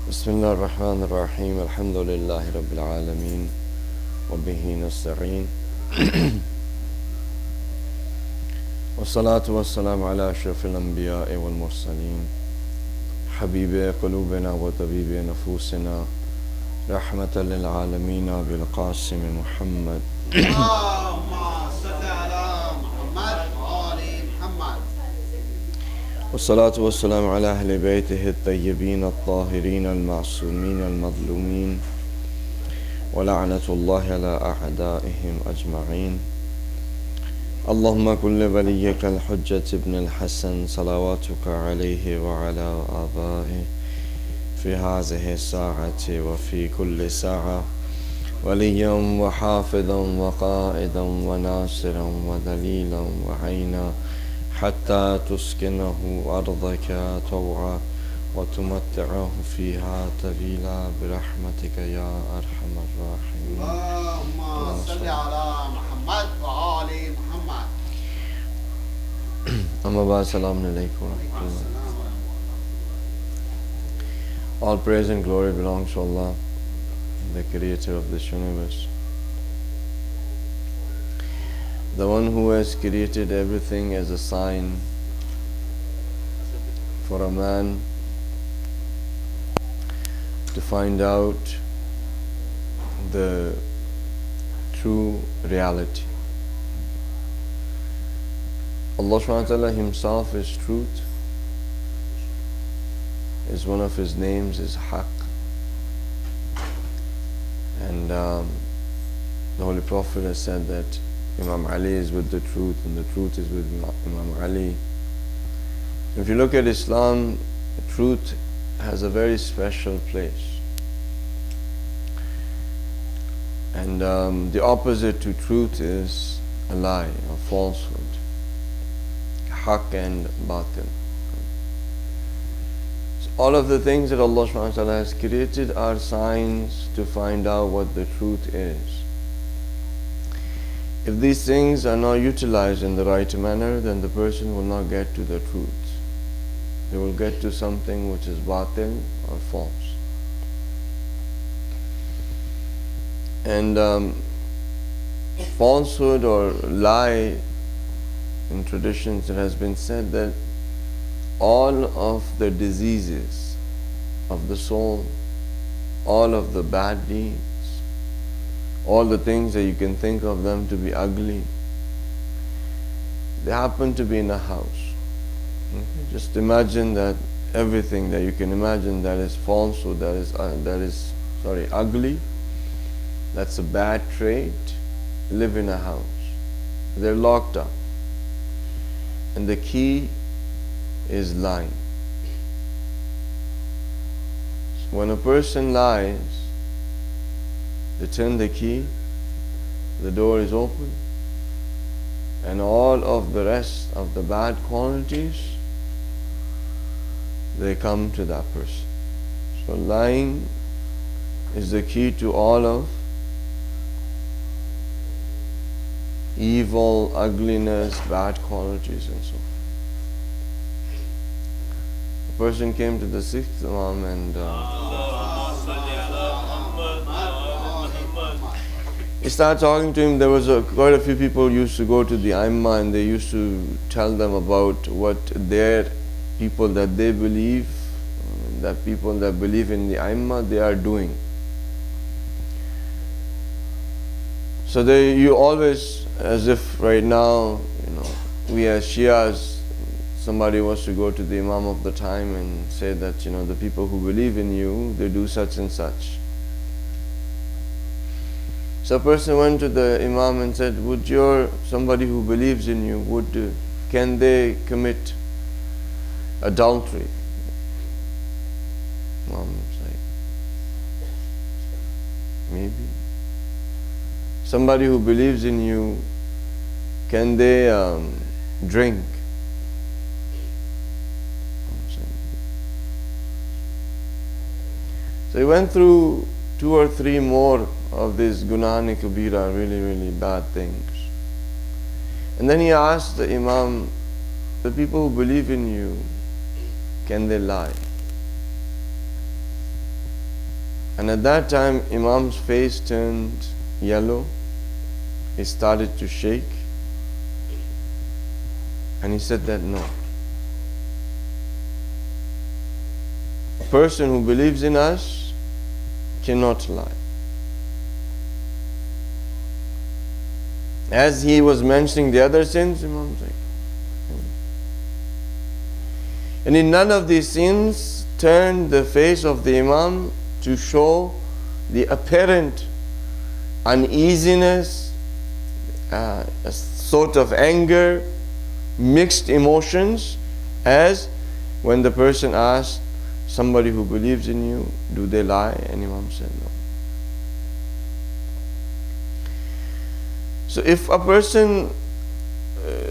بسم الله الرحمن الرحيم الحمد لله رب العالمين وبه نستعين والصلاة والسلام على أشرف الأنبياء والمرسلين حبيب قلوبنا وطبيب نفوسنا رحمة للعالمين بالقاسم محمد اللهم صل على محمد وآل محمد. والصلاة والسلام على أهل بيته الطيبين الطاهرين المعصومين المظلومين ولعنة الله على أعدائهم أجمعين. اللهم كن لوليك الحجة ابن الحسن صلواتك عليه وعلى آبائه في هذه الساعة وفي كل ساعة وليا وحافظا وقائدا وناصرا ودليلا وعينا حتى تسكنه أرضك طوعا وتمتعه فيها طويلا برحمتك يا أرحم الراحمين. اللهم صل على محمد وآل محمد. أما بعد السلام عليكم ورحمة الله. All praise and glory belongs to Allah, the creator of this universe, the one who has created everything as a sign for a man to find out the true reality. Allah subhanahu wa ta'ala himself is truth. Is one of his names is Haqq. And the Holy Prophet has said that Imam Ali is with the truth and the truth is with Imam Ali. If you look at Islam, truth has a very special place. And the opposite to truth is a lie, a falsehood. Haqq and Batil. All of the things that Allah subhanahu wa ta'ala has created are signs to find out what the truth is. If these things are not utilized in the right manner, then the person will not get to the truth. They will get to something which is batil or false. And falsehood or lie, in traditions it has been said that all of the diseases of the soul, all of the bad deeds, all the things that you can think of them to be ugly, they happen to be in a house. Just imagine that everything that you can imagine that is falsehood, that is ugly, that's a bad trait, live in a house. They're locked up. And the key is lying. So when a person lies, they turn the key, the door is open, and all of the rest of the bad qualities, they come to that person. So lying is the key to all of evil, ugliness, bad qualities and so forth. A person came to the sixth Imam and he started talking to him. There was quite a few people used to go to the Aimma and they used to tell them about what their people that they believe, that people that believe in the Aimma, they are doing. So you always, as if right now, we as Shias, somebody was to go to the Imam of the time and say that, the people who believe in you, they do such and such. So a person went to the Imam and said, somebody who believes in you, can they commit adultery? Imam was like, maybe. Somebody who believes in you, can they drink? So he went through 2 or 3 more of these gunah kabira, really, really bad things. And then he asked the Imam, the people who believe in you, can they lie? And at that time, Imam's face turned yellow. He started to shake. And he said that no. A person who believes in us cannot lie. As he was mentioning the other sins, Imam was like, and in none of these sins turned the face of the Imam to show the apparent uneasiness, a sort of anger, mixed emotions, as when the person asked somebody who believes in you, do they lie? And Imam said no. So if a person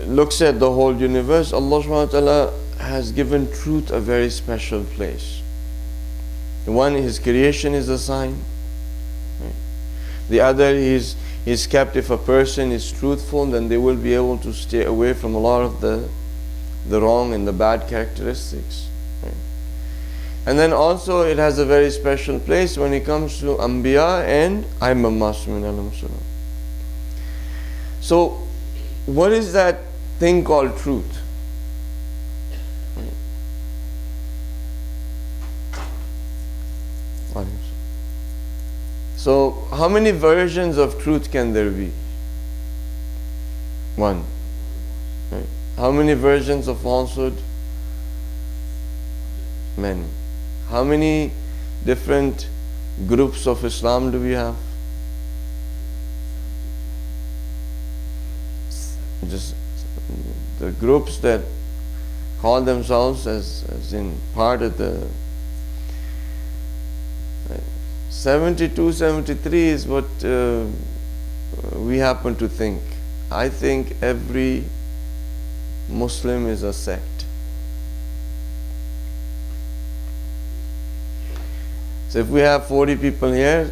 looks at the whole universe, Allah subhanahu wa ta'ala has given truth a very special place. One, His creation is a sign. Right? The other is kept, if a person is truthful, then they will be able to stay away from a lot of the wrong and the bad characteristics. Right? And then also it has a very special place when it comes to Anbiya and Aimam Masumin alayhim salam. So what is that thing called truth? So how many versions of truth can there be? One. Right. How many versions of falsehood? Many. How many different groups of Islam do we have? Just the groups that call themselves as in part of the 72, 73 is what we happen to think. I think every Muslim is a sect. So if we have 40 people here,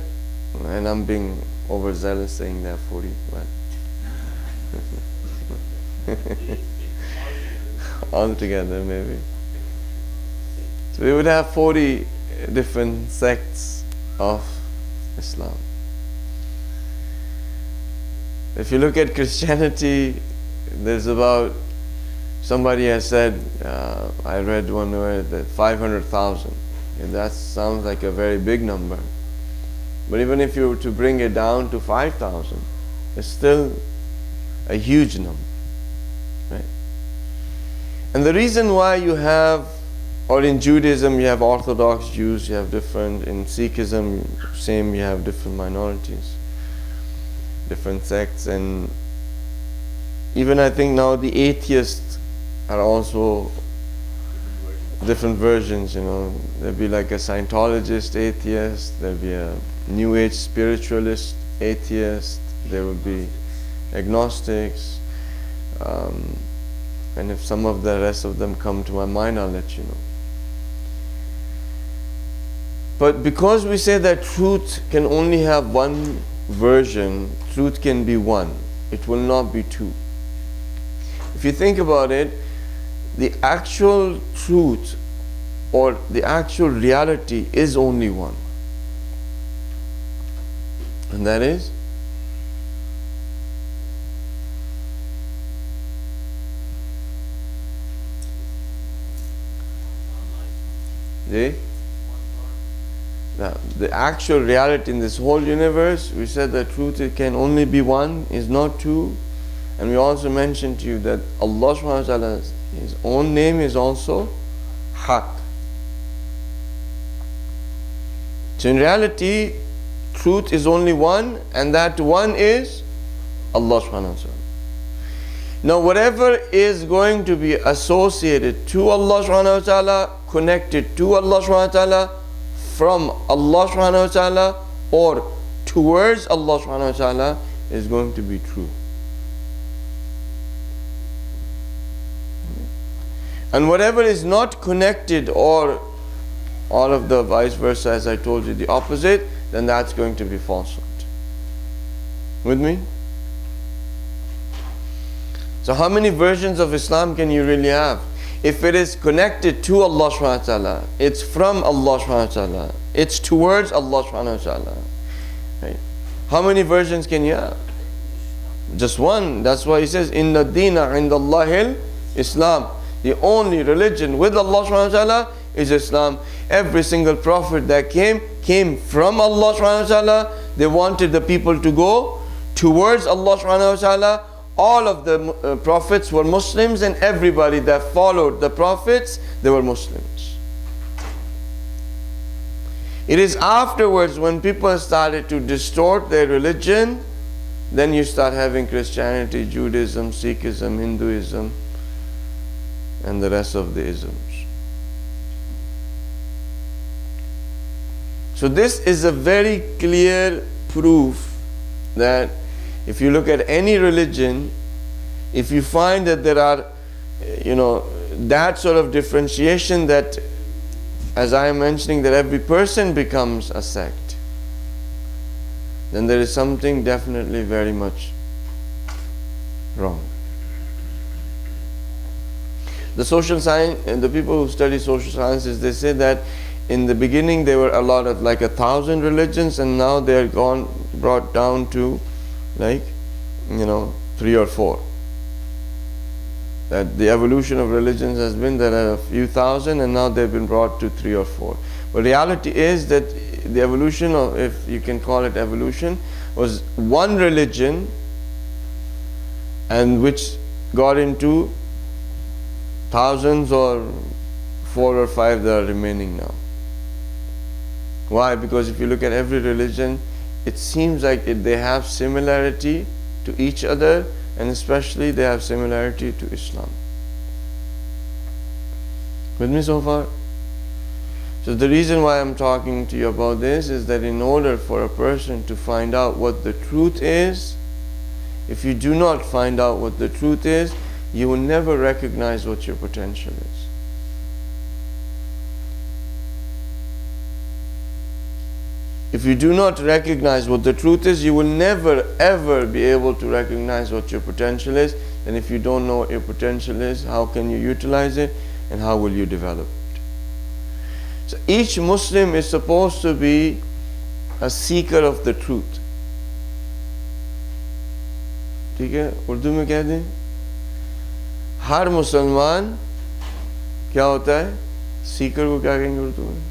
and I'm being overzealous saying there are 40, but all together maybe. So we would have 40 different sects of Islam. If you look at Christianity, there's about, somebody has said, I read one where that 500,000. That sounds like a very big number. But even if you were to bring it down to 5,000, it's still a huge number. Right? And the reason why you have, or in Judaism you have Orthodox Jews, you have different, in Sikhism same, you have different minorities, different sects, and even I think now the atheists are also different versions, you know. There'll be like a Scientologist atheist, there'll be a New Age spiritualist atheist, there will be agnostics, and if some of the rest of them come to my mind, I'll let you know. But because we say that truth can only have one version, truth can be one, it will not be two. If you think about it, the actual truth or the actual reality is only one. And that is the actual reality in this whole universe. We said that truth, it can only be one, is not two. And we also mentioned to you that Allah subhanahu wa ta'ala, His own name is also Haq. So in reality, truth is only one, and that one is Allah subhanahu wa ta'ala. Now whatever is going to be associated to Allah subhanahu wa ta'ala, connected to Allah subhanahu wa ta'ala, from Allah subhanahu wa ta'ala, or towards Allah subhanahu wa ta'ala, is going to be true. And whatever is not connected, or all of the vice versa, as I told you, the opposite, then that's going to be falsehood. With me? So how many versions of Islam can you really have? if it is connected to Allah subhanahu wa ta'ala, it's from Allah subhanahu wa ta'ala, it's towards Allah subhanahu wa ta'ala. Right? How many versions can you have? Just one. That's why he says, Inna Deena Indallahil Islam. The only religion with Allah subhanahu wa ta'ala is Islam. Every single prophet that came from Allah subhanahu wa ta'ala. They wanted the people to go towards Allah subhanahu wa ta'ala. All of the prophets were Muslims, and everybody that followed the prophets, they were Muslims. It is afterwards when people started to distort their religion, then you start having Christianity, Judaism, Sikhism, Hinduism, and the rest of the isms. So this is a very clear proof that if you look at any religion, if you find that there are, that sort of differentiation, that, as I am mentioning, that every person becomes a sect, then there is something definitely very much wrong. The social science, and the people who study social sciences, they say that in the beginning there were a lot of, like 1,000 religions, and now they are brought down to 3 or 4. That the evolution of religions has been there are a few thousand, and now they've been brought to 3 or 4. But reality is that the evolution, of, if you can call it evolution, was one religion, and which got into thousands or 4 or 5 that are remaining now. Why? Because if you look at every religion, it seems like they have similarity to each other, and especially they have similarity to Islam. With me so far? So the reason why I'm talking to you about this is that in order for a person to find out what the truth is, if you do not find out what the truth is, you will never recognize what your potential is. If you do not recognize what the truth is, you will never ever be able to recognize what your potential is. And if you don't know what your potential is, how can you utilize it, and how will you develop it? So each Muslim is supposed to be a seeker of the truth. ठीक है, उर्दू में कह दें, हर मुसलमान क्या होता है? सीकर को क्या कहेंगे उर्दू में?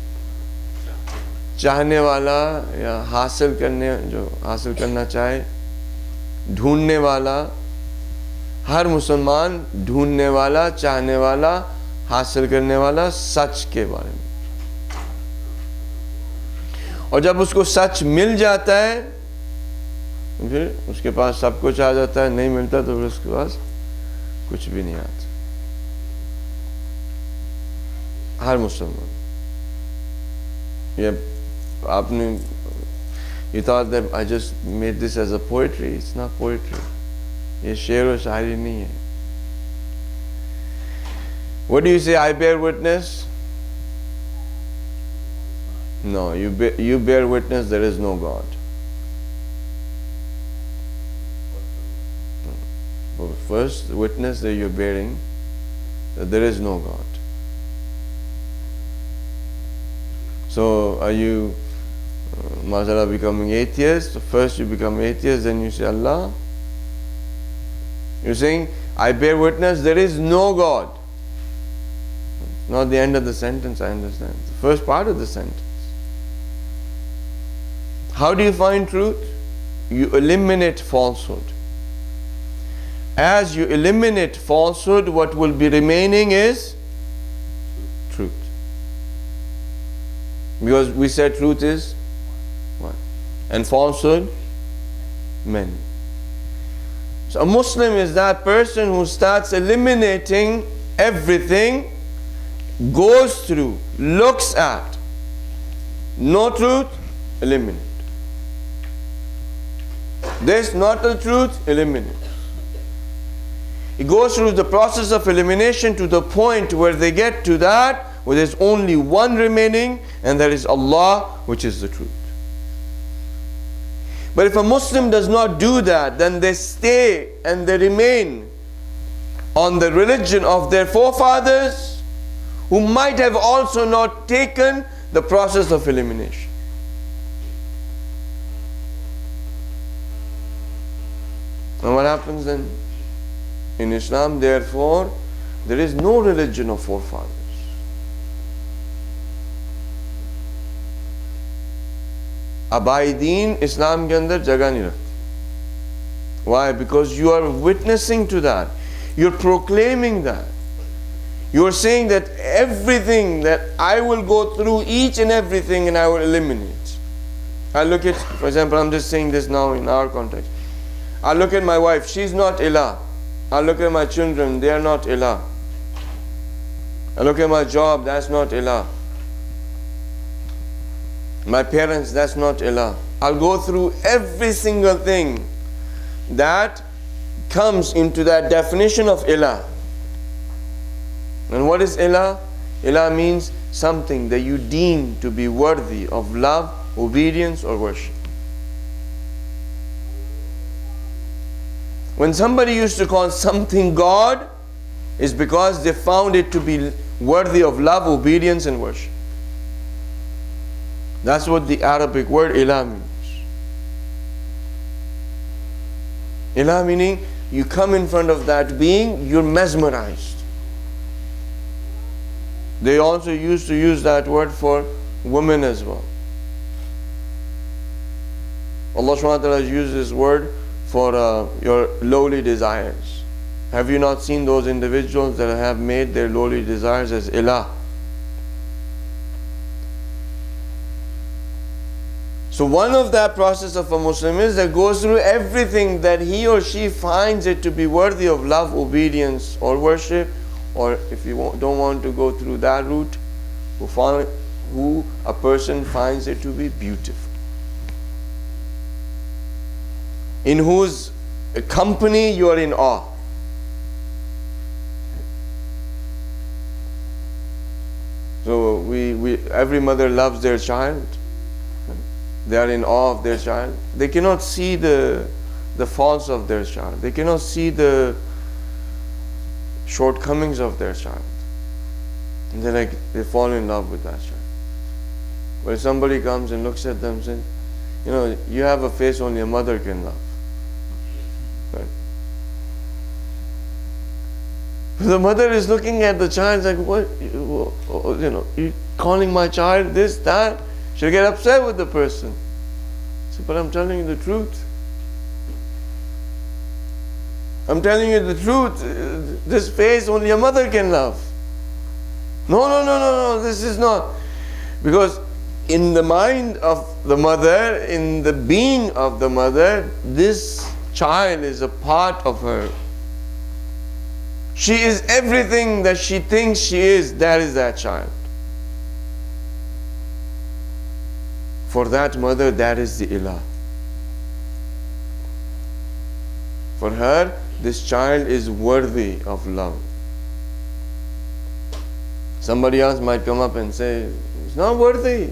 चाहने वाला, या जो हासिल करना चाहे, ढूंढने वाला. हर मुसलमान ढूंढने वाला, चाहने वाला, हासिल करने वाला सच के बारे में. और जब उसको सच मिल जाता है, फिर उसके पास सब कुछ आ जाता है. नहीं मिलता तो फिर उसके पास कुछ भी नहीं आता. हर मुसलमान. ये आपने, you thought that I just made this as a poetry. It's not poetry. ये शेर और शायरी नहीं है. What do you say? I bear witness? No, you bear witness there is no God. First witness that you're bearing that there is no God. So are you mashallah becoming atheist? First you become atheist, then you say Allah. You're saying I bear witness there is no God. Not the end of the sentence, I understand. The first part of the sentence. How do you find truth? You eliminate falsehood. As you eliminate falsehood, what will be remaining is truth. Because we said truth is one, and falsehood many. So a Muslim is that person who starts eliminating everything, goes through, looks at, no truth, eliminate. This not the truth, eliminate. It goes through the process of elimination to the point where they get to that where there's only one remaining, and that is Allah, which is the truth. But if a Muslim does not do that, then they stay and they remain on the religion of their forefathers, who might have also not taken the process of elimination. And what happens then? In Islam, therefore, there is no religion of forefathers. Abaideen Islam ke andar jagah nahi rakhti. Why? Because you are witnessing to that. You're proclaiming that. You're saying that everything that I will go through, each and everything, and I will eliminate. I look at, for example, I'm just saying this now in our context. I look at my wife, she's not ilah. I look at my children, they are not ilah. I look at my job, that's not ilah. My parents, that's not ilah. I'll go through every single thing that comes into that definition of ilah. And what is ilah? Ilah means something that you deem to be worthy of love, obedience, or worship. When somebody used to call something God, is because they found it to be worthy of love, obedience, and worship. That's what the Arabic word ilah means. Ilah meaning you come in front of that being, you're mesmerized. They also used to use that word for women as well. Allah subhanahu wa ta'ala uses this word for your lowly desires. Have you not seen those individuals that have made their lowly desires as ilah? So one of that process of a Muslim is that goes through everything that he or she finds it to be worthy of love, obedience, or worship, or if you don't want to go through that route, who a person finds it to be beautiful, in whose company you are in awe. So every mother loves their child. They are in awe of their child. They cannot see the faults of their child. They cannot see the shortcomings of their child. And they fall in love with that child. But if somebody comes and looks at them and says, you know, you have a face only a mother can love. Right? The mother is looking at the child like, what, you know, you calling my child this, that? She'll get upset with the person. So, but I'm telling you the truth. I'm telling you the truth. This face only a mother can love. No, this is not. Because in the mind of the mother, in the being of the mother, this child is a part of her. She is everything that she thinks she is, that is that child. For that mother, that is the ilah. For her, this child is worthy of love. Somebody else might come up and say, it's not worthy.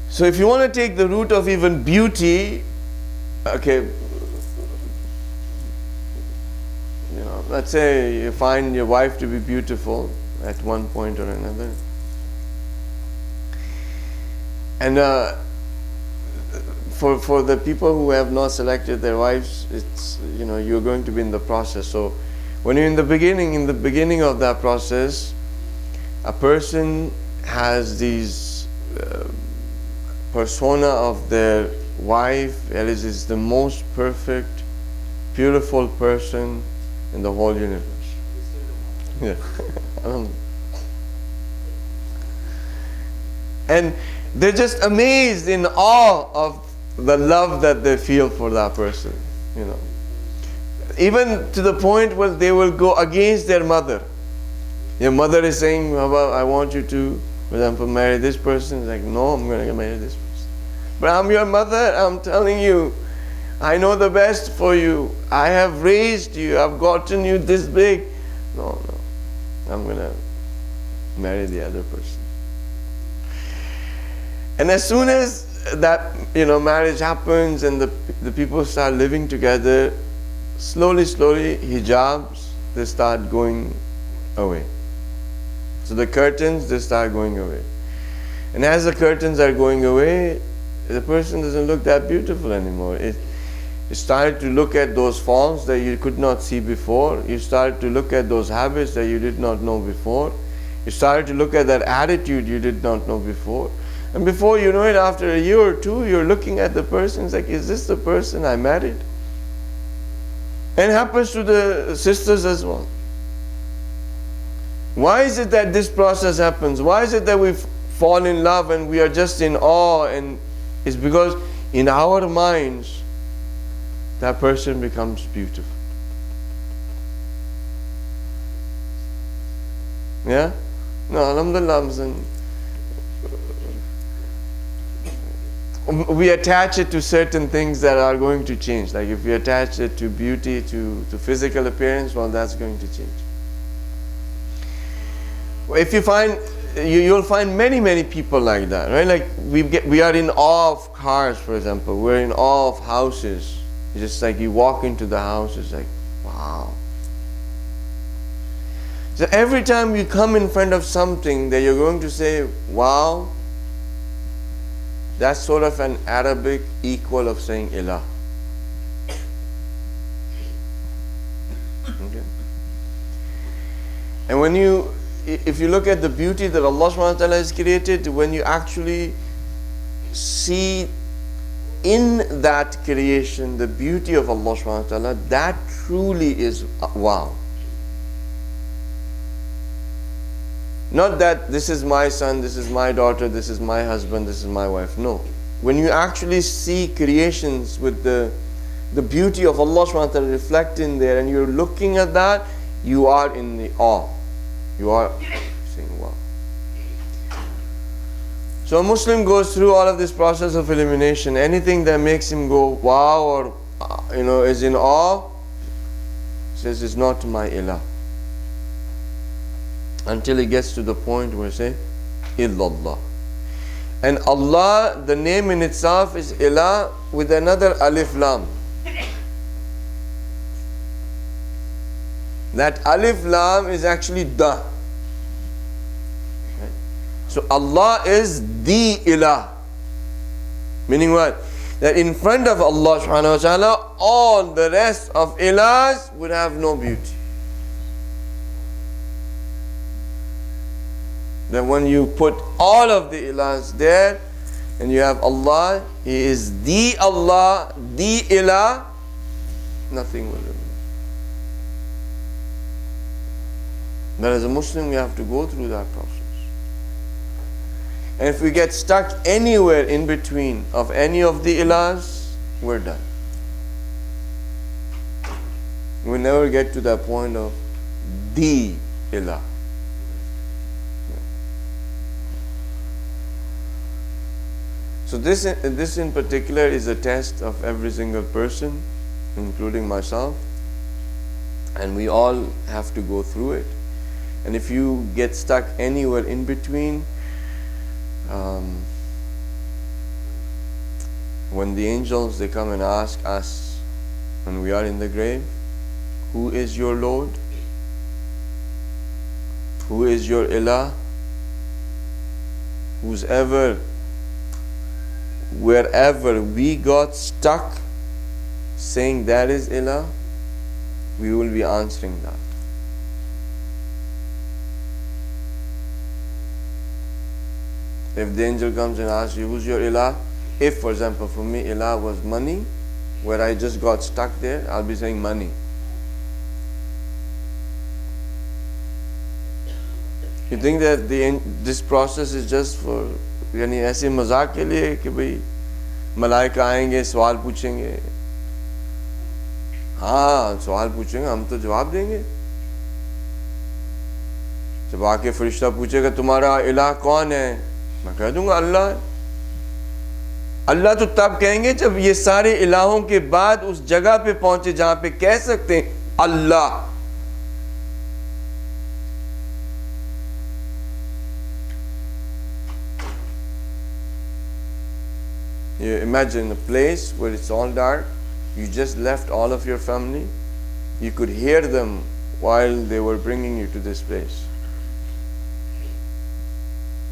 So if you want to take the route of even beauty, okay, you know, let's say you find your wife to be beautiful at one point or another. And for the people who have not selected their wives, it's, you know, you're going to be in the process. So when you're in the beginning of that process, a person has these persona of their wife, that is the most perfect, beautiful person in the whole universe. Yeah. And they're just amazed, in awe of the love that they feel for that person, you know. Even to the point where they will go against their mother. Your mother is saying, Baba, I want you to, for example, marry this person. It's like, no, I'm going to marry this person. But I'm your mother, I'm telling you, I know the best for you. I have raised you, I've gotten you this big. No, I'm going to marry the other person. And as soon as that marriage happens and the people start living together, slowly hijabs, they start going away. So the curtains, they start going away. And as the curtains are going away, the person doesn't look that beautiful anymore. You started to look at those faults that you could not see before. You started to look at those habits that you did not know before. You started to look at that attitude you did not know before. And before you know it, after a year or two, you're looking at the person, it's like, is this the person I married? And it happens to the sisters as well. Why is it that this process happens? Why is it that we fall in love and we are just in awe? And it's because in our minds, that person becomes beautiful. Yeah? No, alhamdulillah, we attach it to certain things that are going to change. Like if we attach it to beauty, to physical appearance, well, that's going to change. If you find, you'll find many people like that, right? Like we are in awe of cars, for example. We're in awe of houses. It's just like you walk into the house, it's like, wow. So every time you come in front of something that you're going to say, wow, that's sort of an Arabic equal of saying ilah. Okay. And if you look at the beauty that Allah subhanahu wa ta'ala has created, when you actually see in that creation the beauty of Allah subhanahu wa ta'ala, that truly is wow. Not that this is my son, this is my daughter, this is my husband, this is my wife. No. When you actually see creations with the beauty of Allah subhanahu wa ta'ala reflect in there, and you're looking at that, you are in the awe. You are saying wow. So a Muslim goes through all of this process of elimination. Anything that makes him go wow or is in awe, says it's not my ilah. Until he gets to the point where he say illallah. And Allah, the name in itself is ilah with another alif lam. That alif lam is actually the. So Allah is the ilah. Meaning what? That in front of Allah subhanahu wa ta'ala, all the rest of ilahs would have no beauty. That when you put all of the ilahs there and you have Allah, He is the Allah, the ilah, nothing will remain. But as a Muslim, we have to go through that process. And if we get stuck anywhere in between of any of the ilahs, we're done. We never get to that point of the ilah. So this in particular is a test of every single person, including myself, and we all have to go through it. And if you get stuck anywhere in between, when the angels, they come and ask us when we are in the grave, who is your Lord? Who is your ilah? Wherever we got stuck saying that is ilah, we will be answering that. If the angel comes and asks you, who's your ilah? If, for example, for me, ilah was money, where I just got stuck there, I'll be saying money. You think that this process is just for, यानी ऐसे मजाक के लिए कि भाई मलाइका आएंगे सवाल पूछेंगे? हाँ, सवाल पूछेंगे, हम तो जवाब देंगे. जब आके फरिश्ता पूछेगा तुम्हारा इलाह कौन है, मैं कह दूंगा अल्लाह है. अल्लाह तो तब कहेंगे जब ये सारे इलाहों के बाद उस जगह पे पहुंचे जहां पे कह सकते हैं अल्लाह. You imagine a place where it's all dark, you just left all of your family, you could hear them while they were bringing you to this place.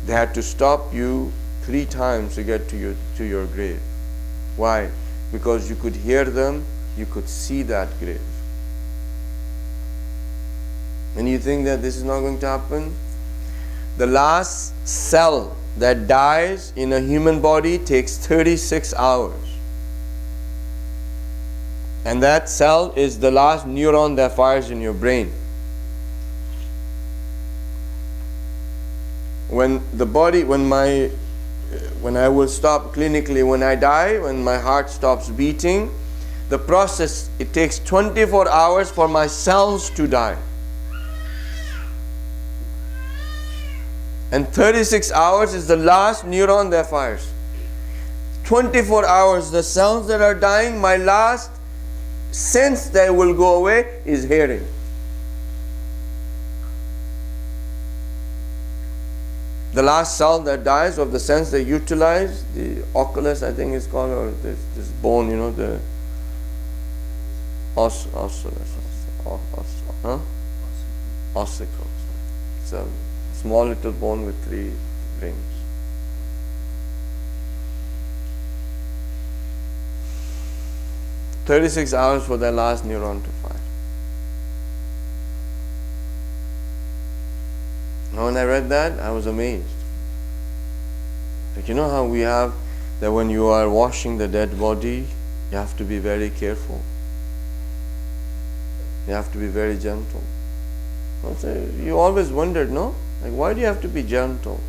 They had to stop you 3 times to get to your grave. Why? Because you could hear them, you could see that grave. And you think that this is not going to happen? The last cell that dies in a human body takes 36 hours. And that cell is the last neuron that fires in your brain. When I will stop clinically, when I die, when my heart stops beating, the process, it takes 24 hours for my cells to die. And 36 hours is the last neuron that fires. 24 hours, the cells that are dying, my last sense that will go away is hearing. The last cell that dies of the sense they utilize, the Oculus I think it's called, or this bone, the ossicle. It's a small little bone with 3 rings. "36 hours for that last neuron to fire." Now when I read that, I was amazed. Like, you know how we have that when you are washing the dead body, you have to be very careful. You have to be very gentle. You always wondered, no? Like, why do you have to be gentle?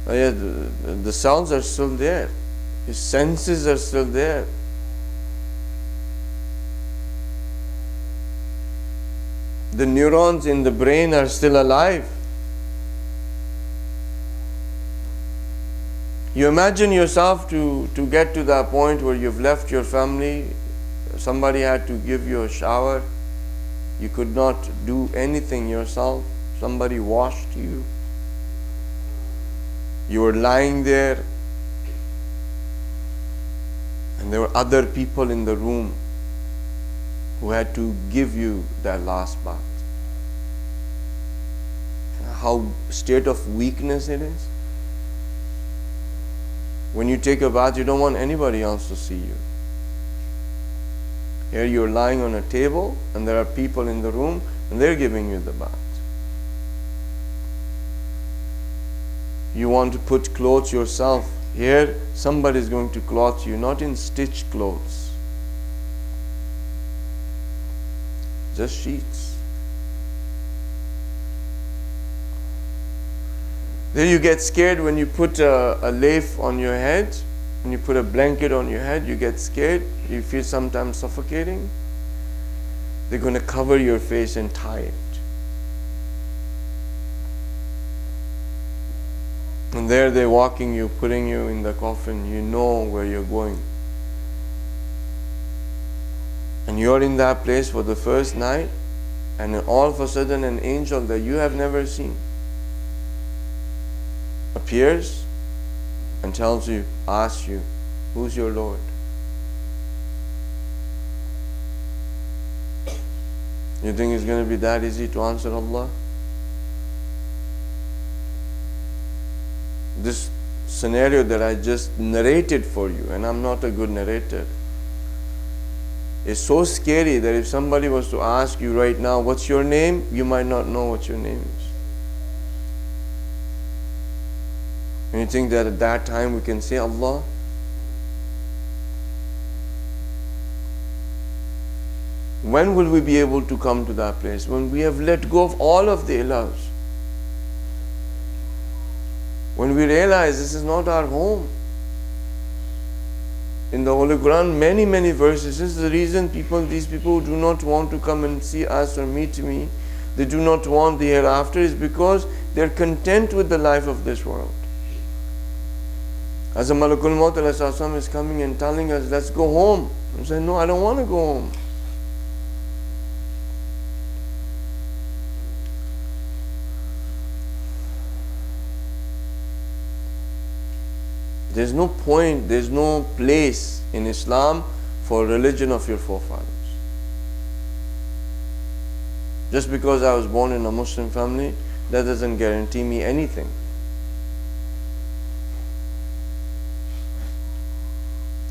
Oh yeah, the cells are still there. His senses are still there. The neurons in the brain are still alive. You imagine yourself to get to that point where you've left your family, somebody had to give you a shower, you could not do anything yourself, somebody washed you, you were lying there, and there were other people in the room who had to give you that last bath. How state of weakness it is. When you take a bath, you don't want anybody else to see you. Here you're lying on a table and there are people in the room and they're giving you the bath. You want to put clothes yourself. Here somebody is going to clothe you, not in stitched clothes, just sheets. Then you get scared when you put a leaf on your head, when you put a blanket on your head, you get scared, you feel sometimes suffocating. They're going to cover your face and tie it. And there they're walking you, putting you in the coffin, you know where you're going. And you're in that place for the first night, and all of a sudden an angel that you have never seen appears and tells you, asks you, who's your Lord? You think it's going to be that easy to answer Allah? This scenario that I just narrated for you, and I'm not a good narrator, is so scary that if somebody was to ask you right now, what's your name? You might not know what your name is. And you think that at that time we can say Allah? When will we be able to come to that place? When we have let go of all of the ilahs. When we realize this is not our home. In the Holy Quran, many, many verses. This is the reason these people who do not want to come and see us or meet me, they do not want the hereafter, is because they're content with the life of this world. As a Malakul Maut is coming and telling us, let's go home. I'm saying, no, I don't want to go home. There's no point, there's no place in Islam for religion of your forefathers. Just because I was born in a Muslim family, that doesn't guarantee me anything.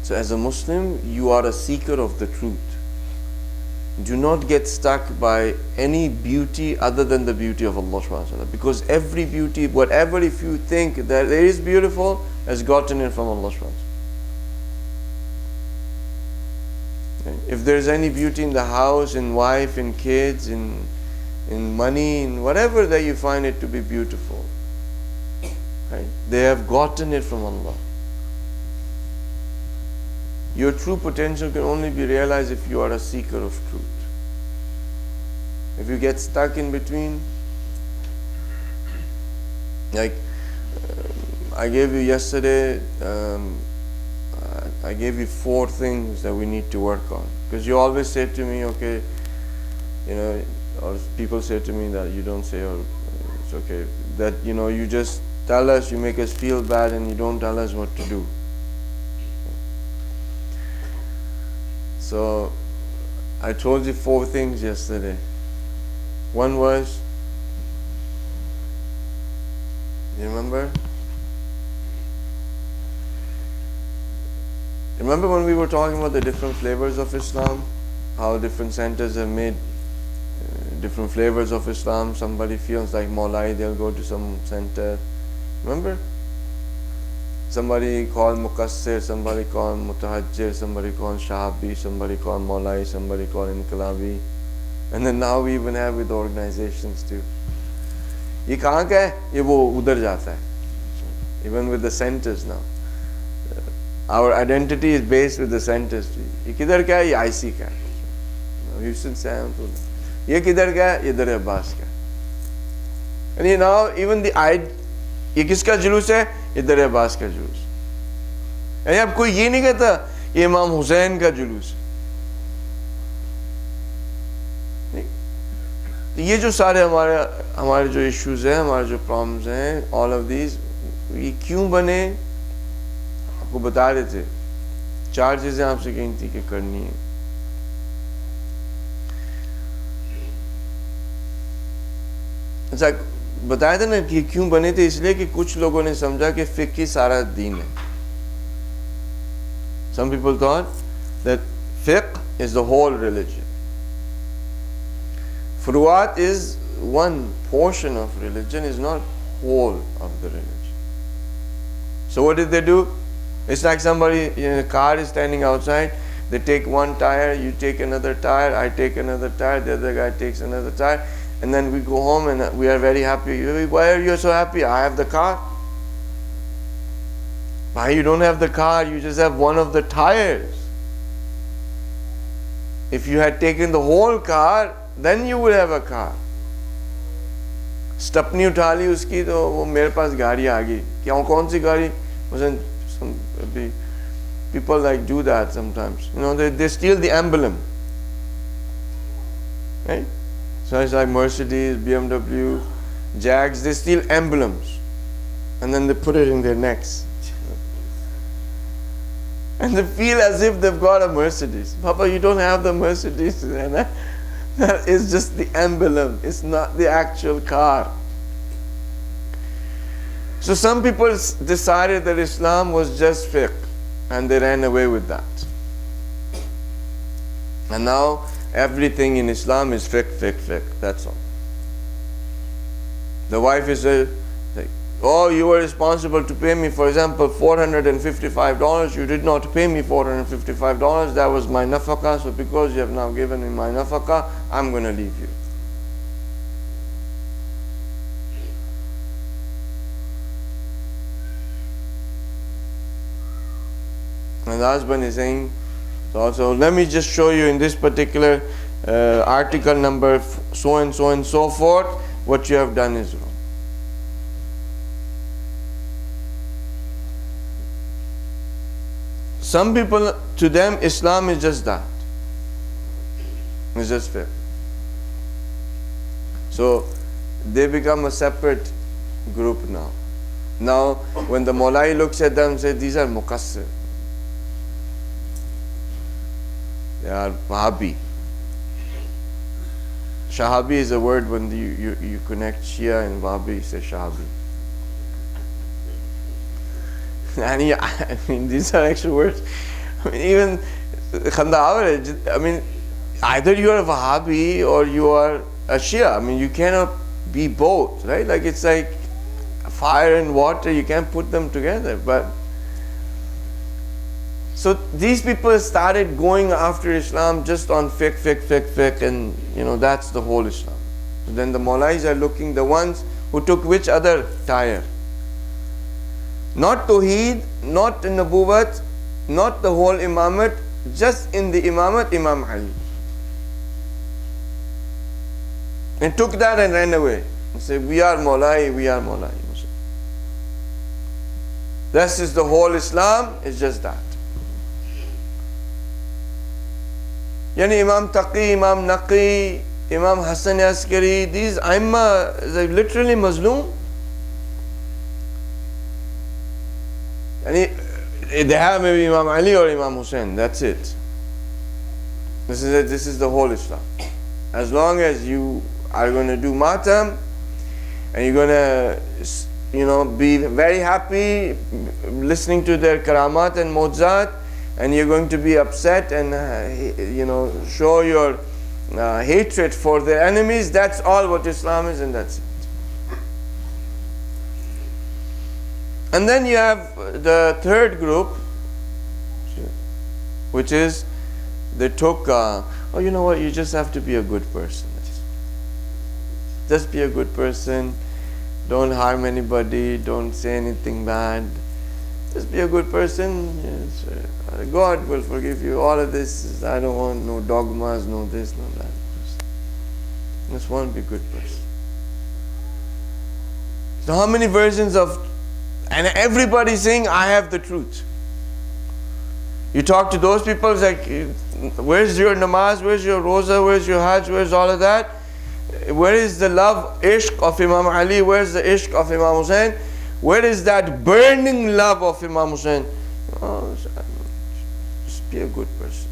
So as a Muslim, you are a seeker of the truth. Do not get stuck by any beauty other than the beauty of Allah subhanahu wa ta'ala. Because every beauty, whatever if you think that it is beautiful, has gotten it from Allah subhanahu wa ta'ala. Okay? If there's any beauty in the house, in wife, in kids, in money, in whatever that you find it to be beautiful, right? They have gotten it from Allah. Your true potential can only be realized if you are a seeker of truth. If you get stuck in between, like I gave you yesterday, I gave you 4 things that we need to work on. Because you always say to me, okay, or people say to me that you don't say, oh, it's okay, that you just tell us, you make us feel bad, and you don't tell us what to do. So I told you 4 things yesterday. One was, you remember? Remember when we were talking about the different flavors of Islam? How different centers have made different flavors of Islam. Somebody feels like Maulai, they'll go to some center. Remember? Somebody called Muqassir, somebody called Mutahajjir, somebody called Shahabi, somebody called Maulai, somebody called Inqilabi. And then now we even have with organizations too. ये कहाँ का है? ये वो उधर जाता है. Even with the centers now. Our identity is based with the centers. ये किधर का है? ये IC का है. Houston से आया हूँ तो. ये किधर का है? ये दर अब्बास का. And now even the ये किसका जुलूस है? ये दर अब्बास का जुलूस. यानी अब कोई ये नहीं कहता ये इमाम हुसैन का जुलूस. तो ये जो सारे हमारे जो इश्यूज हैं, हमारे जो प्रॉब्लम्स हैं, ऑल ऑफ दीज, ये क्यों बने? आपको बता रहे थे 4 चीजें आपसे कही थी कि करनी है. अच्छा बताया था ना कि क्यों बने थे? इसलिए कि कुछ लोगों ने समझा कि फिक्र ही सारा दीन है. Some people thought that fiqh is the whole religion. Furuat is one portion of religion, is not whole of the religion. So what did they do? It's like somebody in a car is standing outside, they take one tire, you take another tire, I take another tire, the other guy takes another tire, and then we go home and we are very happy. Why are you so happy? I have the car. Why you don't have the car? You just have one of the tires. If you had taken the whole car, then you would have a car. Stepney उठा ली उसकी तो वो मेरे पास गाड़ी आ गई. क्यों? कौन सी गाड़ी? People like do that sometimes. They steal the emblem. Right? So it's like Mercedes, BMW, Jags, they steal emblems. And then they put it in their necks. And they feel as if they've got a Mercedes. Papa, you don't have the Mercedes. That is just the emblem. It's not the actual car. So some people decided that Islam was just fiqh, and they ran away with that. And now everything in Islam is fiqh, fiqh, fiqh. That's all. The wife is like, oh, you were responsible to pay me, for example, $455. You did not pay me $455. That was my nafaqah. So because you have now given me my nafaqah, I'm going to leave you. And the husband is saying, so let me just show you in this particular article number so and so and so forth, what you have done is wrong. Some people, to them, Islam is just that. It's just fair. So they become a separate group now. Now, when the Maulai looks at them and says, these are Muqassir. They are Wahhabi. Shahabi is a word when you connect Shia and Wahhabi, you say Shahabi. And I mean, these are actual words. I mean, even Khandawar, I mean, either you are a Wahhabi or you are a Shia. I mean, you cannot be both, right? Like it's like fire and water, you can't put them together. But so these people started going after Islam just on fiqh, and that's the whole Islam. So then the Maulais are looking, the ones who took which other tire? Not Tawheed, not in Nabuwat, not the whole Imamat, just in the Imamat, Imam Ali. And took that and ran away. And said, we are Maulai, we are Maulai. This is the whole Islam, it's just that. Yani Imam Taqi, Imam Naqi, Imam Hasan Askari, these Aimma, they're literally Mazloom. Yani they have maybe Imam Ali or Imam Hussein, that's it. This is it, this is the whole Islam. As long as you are going to do matam and you're going to be very happy listening to their karamat and mojat, and you're going to be upset and show your hatred for their enemies, that's all what Islam is, and that's it. And then you have the third group, which is they took you know what, you just have to be a good person. Just be a good person. Don't harm anybody. Don't say anything bad. Just be a good person. Yes, God will forgive you. All of this, I don't want no dogmas, no this, no that. Just want to be a good person. So how many versions of, and everybody saying, I have the truth. You talk to those people, it's like, where's your namaz, where's your roza, where's your hajj, where's all of that? Where is the love, ishq of Imam Ali? Where's the ishq of Imam Hussein? Where is that burning love of Imam Hussein? Oh, just be a good person.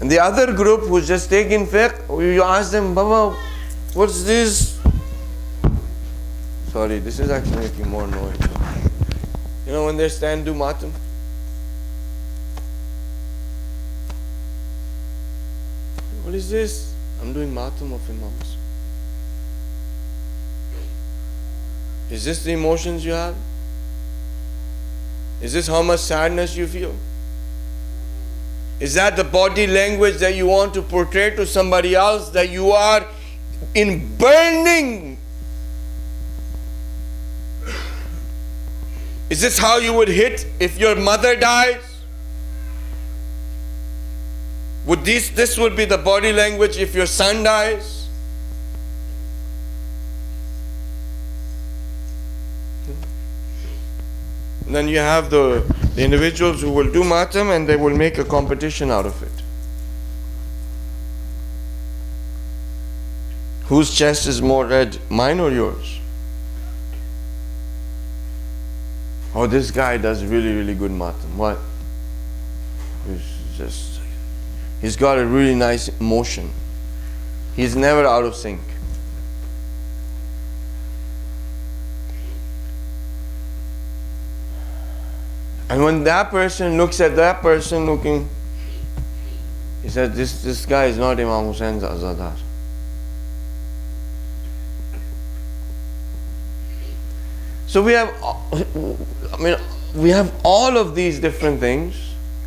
And the other group who's just taking fiqh, you ask them, Baba, what's this? Sorry, this is actually making more noise. When they stand do matam. What is this? I'm doing matam of Imams. Is this the emotions you have? Is this how much sadness you feel? Is that the body language that you want to portray to somebody else, that you are in burning? Is this how you would hit if your mother dies? Would this would be the body language if your son dies? And then you have the individuals who will do matam and they will make a competition out of it. Whose chest is more red, mine or yours? Oh, this guy does really, really good matam. What? He's got a really nice motion. He's never out of sync. And when that person looks at that person looking, he said, this guy is not Imam Hussein's Azadar. So we have all of these different things,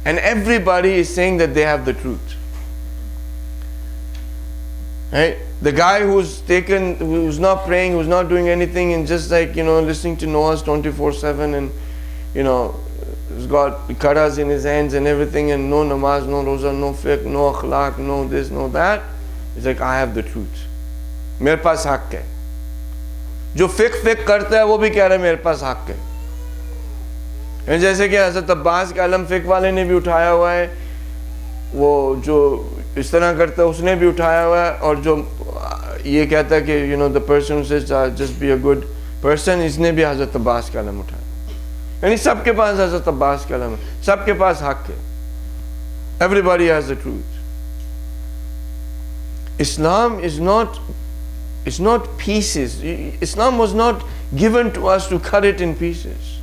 and everybody is saying that they have the truth. Right? The guy who's not praying, who's not doing anything, and just listening to Noah's 24/7, and he's got karas in his hands and everything, and no namaz, no roza, no fiqh, no akhlaq, no this, no that. It's like, I have the truth. मेरे पास हक है. जो फिक करता है वो भी कह रहा है मेरे पास हक है. जैसे कि हज़रत अब्बास के आलम फिक वाले ने भी उठाया हुआ है, वो जो इस तरह करता है उसने भी उठाया हुआ है, और जो ये कहता है कि the person who says just be a good person, इसने भी हज़रत अब्बास का कलम उठाया। यानी सबके पास हज़रत अब्बास का कलम है, सबके पास हक है। Everybody has the truth. Islam is not pieces. Islam was not given to us to cut it in pieces.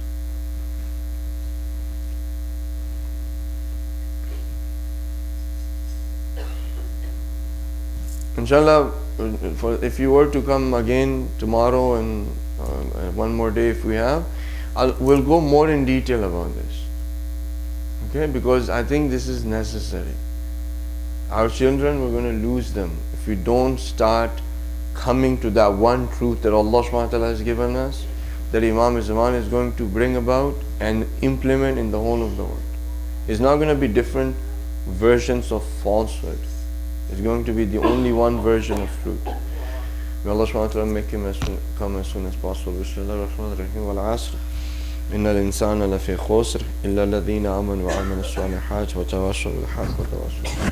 Inshallah, if you were to come again tomorrow and one more day if we have, we'll go more in detail about this. Okay, because I think this is necessary. Our children, we're going to lose them if we don't start coming to that one truth that Allah subhanahu wa ta'ala has given us, that Imam Zaman is going to bring about and implement in the whole of the world. It's not going to be different versions of falsehood. It's going to be the only one version of truth. May Allah subhanahu wa ta'ala make him come as soon as possible. Bismillah ar-Rahman ar-Rahim wal asr. إن الإنسان لفي خسر إلا الذين آمنوا وعملوا الصالحات وتواصوا بالحق وتواصوا